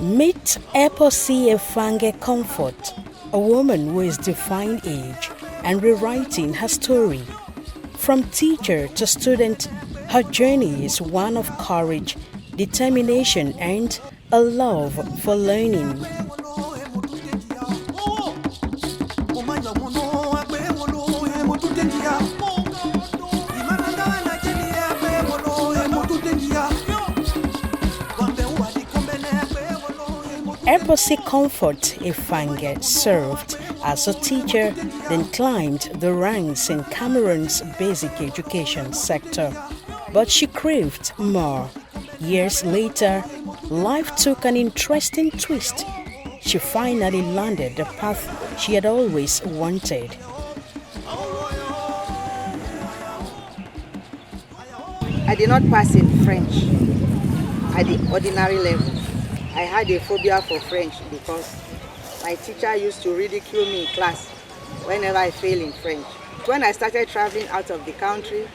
Meet Eposi Effange Comfort, a woman who is defying age and rewriting her story. From teacher to student, her journey is one of courage, determination, and a love for learning. Eposi Comfort Effange served as a teacher, then climbed the ranks in Cameroon's basic education sector. But she craved more. Years later, life took an interesting twist. She finally landed the path she had always wanted. I did not pass in French at the ordinary level. I had a phobia for French because my teacher used to ridicule me in class whenever I failed in French. When I started traveling out of the country,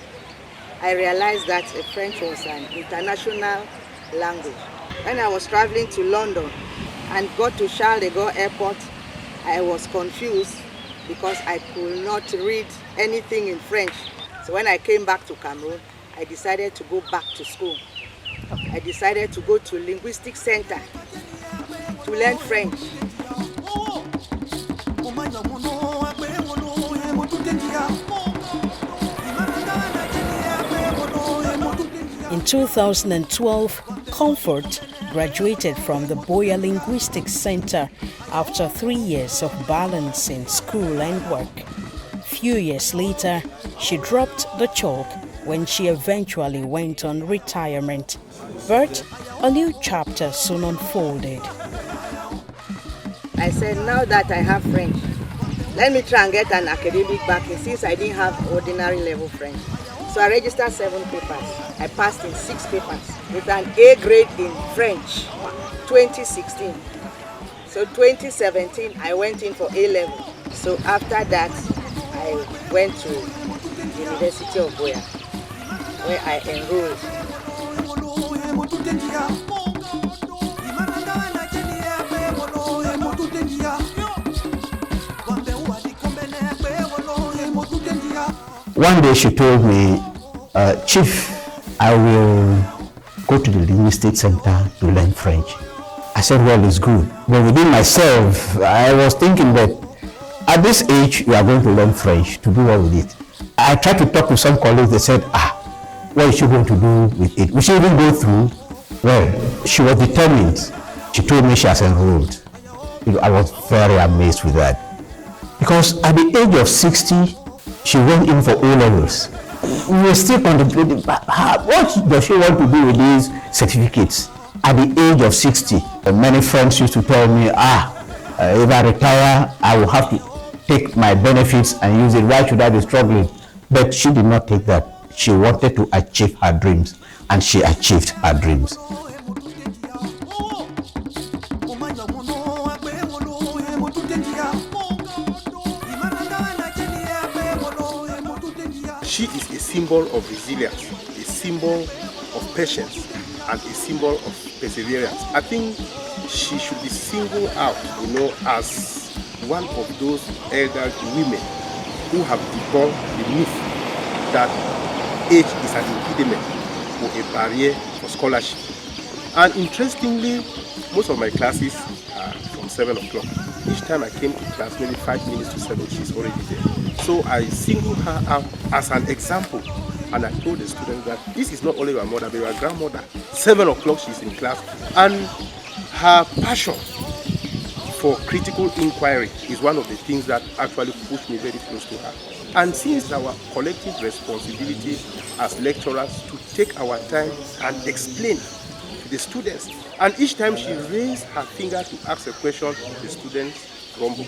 I realized that French was an international language. When I was traveling to London and got to Charles de Gaulle Airport, I was confused because I could not read anything in French. So when I came back to Cameroon, I decided to go back to school. I decided to go to linguistic center to learn French. In 2012, Comfort graduated from the Boya Linguistic Center after 3 years of balancing school and work. Few years later, she dropped the chalk when she eventually went on retirement. But a new chapter soon unfolded. I said, now that I have French, let me try and get an academic backing since I didn't have ordinary level French. So I registered 7 papers. I passed in 6 papers with an A grade in French, 2016. So 2017, I went in for A level. So after that, I went to the University of Boya, where I enrolled. One day she told me, Chief, I will go to the linguistic center to learn French. I said, well, it's good. But within myself, I was thinking that at this age, you are going to learn French, to do what with it. I tried to talk to some colleagues, they said, what is she going to do with it? Will she even go through? Well, she was determined. She told me she has enrolled. I was very amazed with that. Because at the age of 60, she went in for O-levels. We were still contemplating, what does she want to do with these certificates? At the age of 60, many friends used to tell me, if I retire, I will have to take my benefits and use it. Why should I be struggling? But she did not take that. She wanted to achieve her dreams, and she achieved her dreams. She is a symbol of resilience, a symbol of patience, and a symbol of perseverance. I think she should be singled out, as one of those elder women who have debunked the myth that age is an impediment or a barrier for scholarship. And interestingly, most of my classes are from 7 o'clock. Each time I came to class, maybe 5 minutes to 7, she's already there. So I singled her out as an example, and I told the students that this is not only your mother, but your grandmother. 7 o'clock she's in class, and her passion for critical inquiry is one of the things that actually pushed me very close to her. And since our collective responsibility as lecturers to take our time and explain to the students, and each time she raised her finger to ask a question, the students grumbled.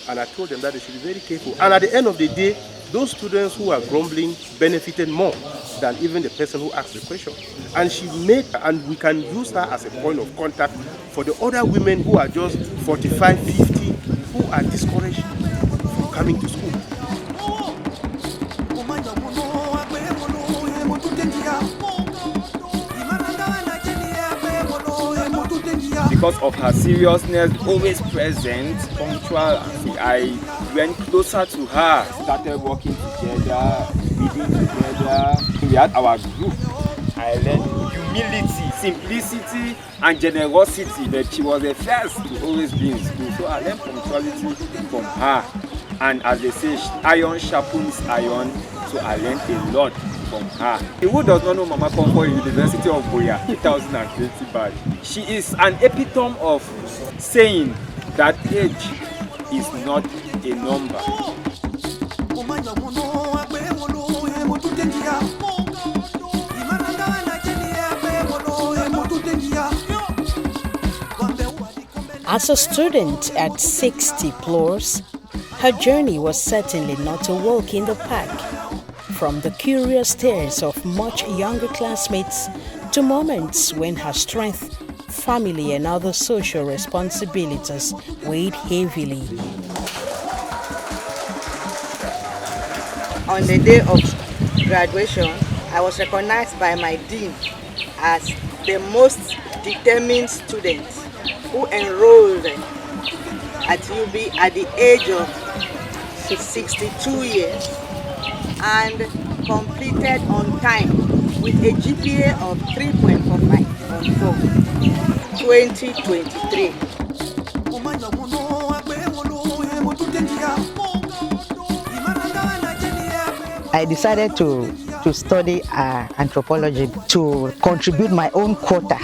And I told them that they should be very careful. And at the end of the day, those students who are grumbling benefited more than even the person who asked the question. And she made, and we can use her as a point of contact for the other women who are just 45, 50, who are discouraged from coming to school. The because of her seriousness, always present, punctual. I went closer to her, started working together, reading together. We had our group. I learned humility, simplicity, and generosity. That she was the first to always be in school. So I learned punctuality from her. And as they say, iron sharpens iron. So I learned a lot from her. Who does not know Mama Comfort University of Boya 2020 badge? She is an epitome of saying that age is not a number. As a student at 60 plus, her journey was certainly not a walk in the park. From the curious stares of much younger classmates to moments when her strength, family, and other social responsibilities weighed heavily. On the day of graduation, I was recognized by my dean as the most determined student who enrolled at UB at the age of 62 years and completed on time with a GPA of 3.45 on 2023. I decided to study anthropology to contribute my own quota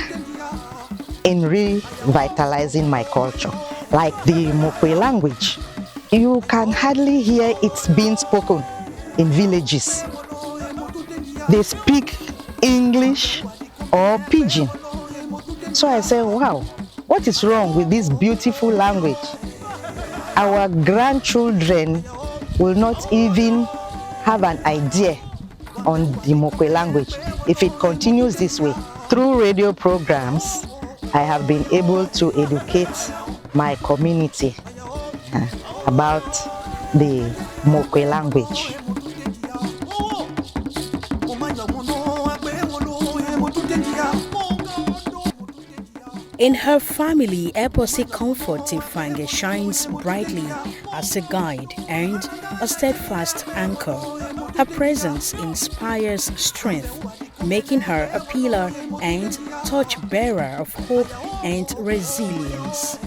in revitalizing my culture. Like the Mokwe language, you can hardly hear it being spoken in villages. They speak English or Pidgin. So I said, wow, what is wrong with this beautiful language? Our grandchildren will not even have an idea on the Mokwe language if it continues this way. Through radio programs, I have been able to educate my community about the Mokwe language. In her family, Eposi Comfort Effange shines brightly as a guide and a steadfast anchor. Her presence inspires strength, making her a pillar and torchbearer of hope and resilience.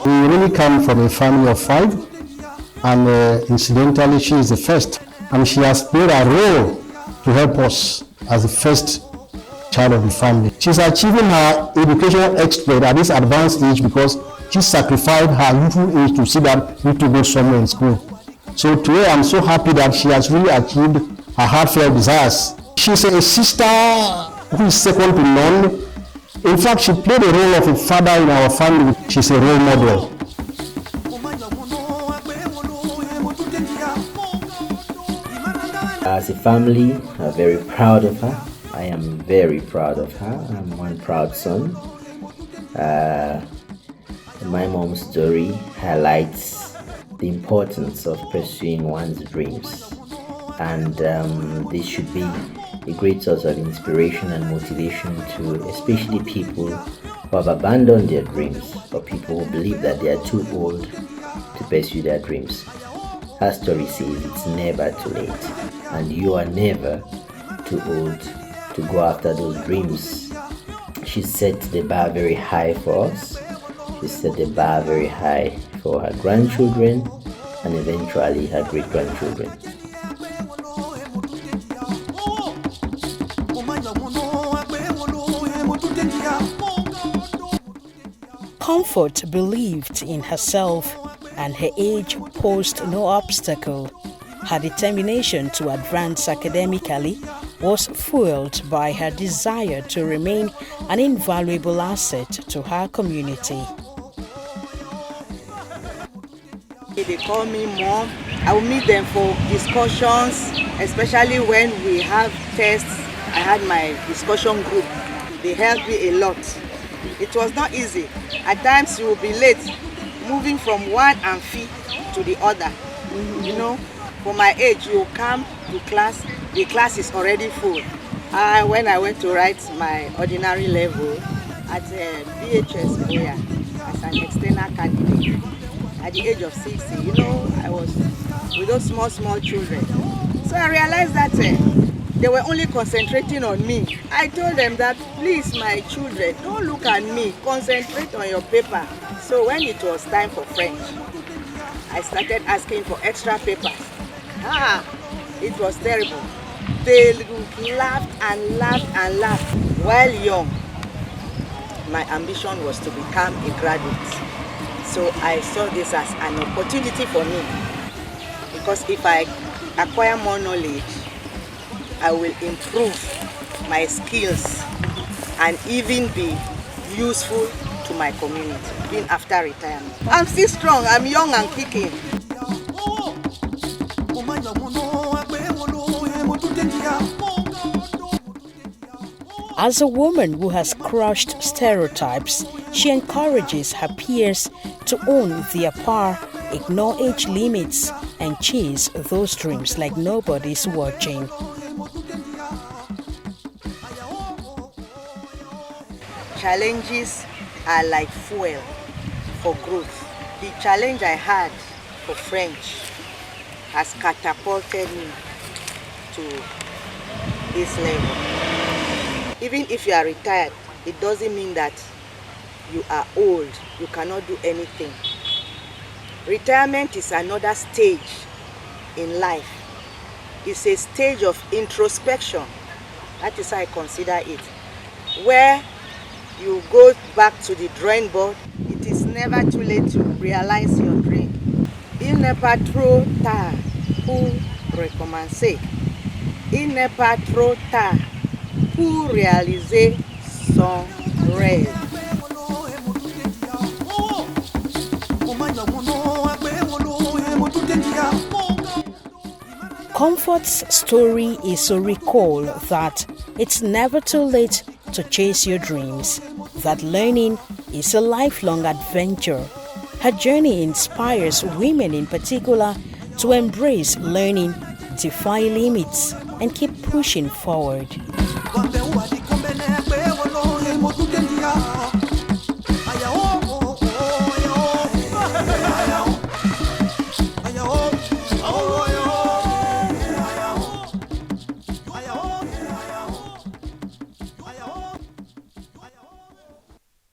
We really come from a family of 5, and incidentally, she is the first, and she has played a role to help us as the first child of the family. She's achieving her educational exploit at this advanced age because she sacrificed her youthful age to see that we need to go somewhere in school. So today I'm so happy that she has really achieved her heartfelt desires. She's a sister who is second to none. In fact, she played the role of a father in our family. She's a role model. As a family, I'm very proud of her. I am very proud of her. I'm one proud son. My mom's story highlights the importance of pursuing one's dreams, and this should be a great source of inspiration and motivation to especially people who have abandoned their dreams, or people who believe that they are too old to pursue their dreams. Her story says it's never too late, and you are never too old to go after those dreams. She set the bar very high for us. She set the bar very high for her grandchildren and eventually her great-grandchildren. Comfort believed in herself, and her age posed no obstacle. Her determination to advance academically was fueled by her desire to remain an invaluable asset to her community. They call me mom. I will meet them for discussions, especially when we have tests. I had my discussion group. They helped me a lot. It was not easy. At times you will be late, moving from one amphi to the other. You know, for my age, you come to class the class is already full. When I went to write my ordinary level at BHS Boya as an external candidate, at the age of 60, you know, I was with those small children. So I realized that they were only concentrating on me. I told them that, please, my children, don't look at me, concentrate on your paper. So when it was time for French, I started asking for extra papers. It was terrible. They laughed and laughed and laughed. While young, my ambition was to become a graduate. So I saw this as an opportunity for me. Because if I acquire more knowledge, I will improve my skills and even be useful to my community, even after retirement. I'm still strong, I'm young and kicking. As a woman who has crushed stereotypes, she encourages her peers to own their power, ignore age limits, and chase those dreams like nobody's watching. Challenges are like fuel for growth. The challenge I had for French has catapulted me to this level. Even if you are retired, it doesn't mean that you are old, you cannot do anything. Retirement is another stage in life. It's a stage of introspection. That is how I consider it. Where you go back to the drawing board. It is never too late to realize your dream. Il n'est pas trop tard pour recommencer. Il n'est pas trop tard pour réaliser son rêve. Comfort's story is a recall that it's never too late to chase your dreams, that learning is a lifelong adventure. Her journey inspires women in particular to embrace learning, defy limits, and keep pushing forward.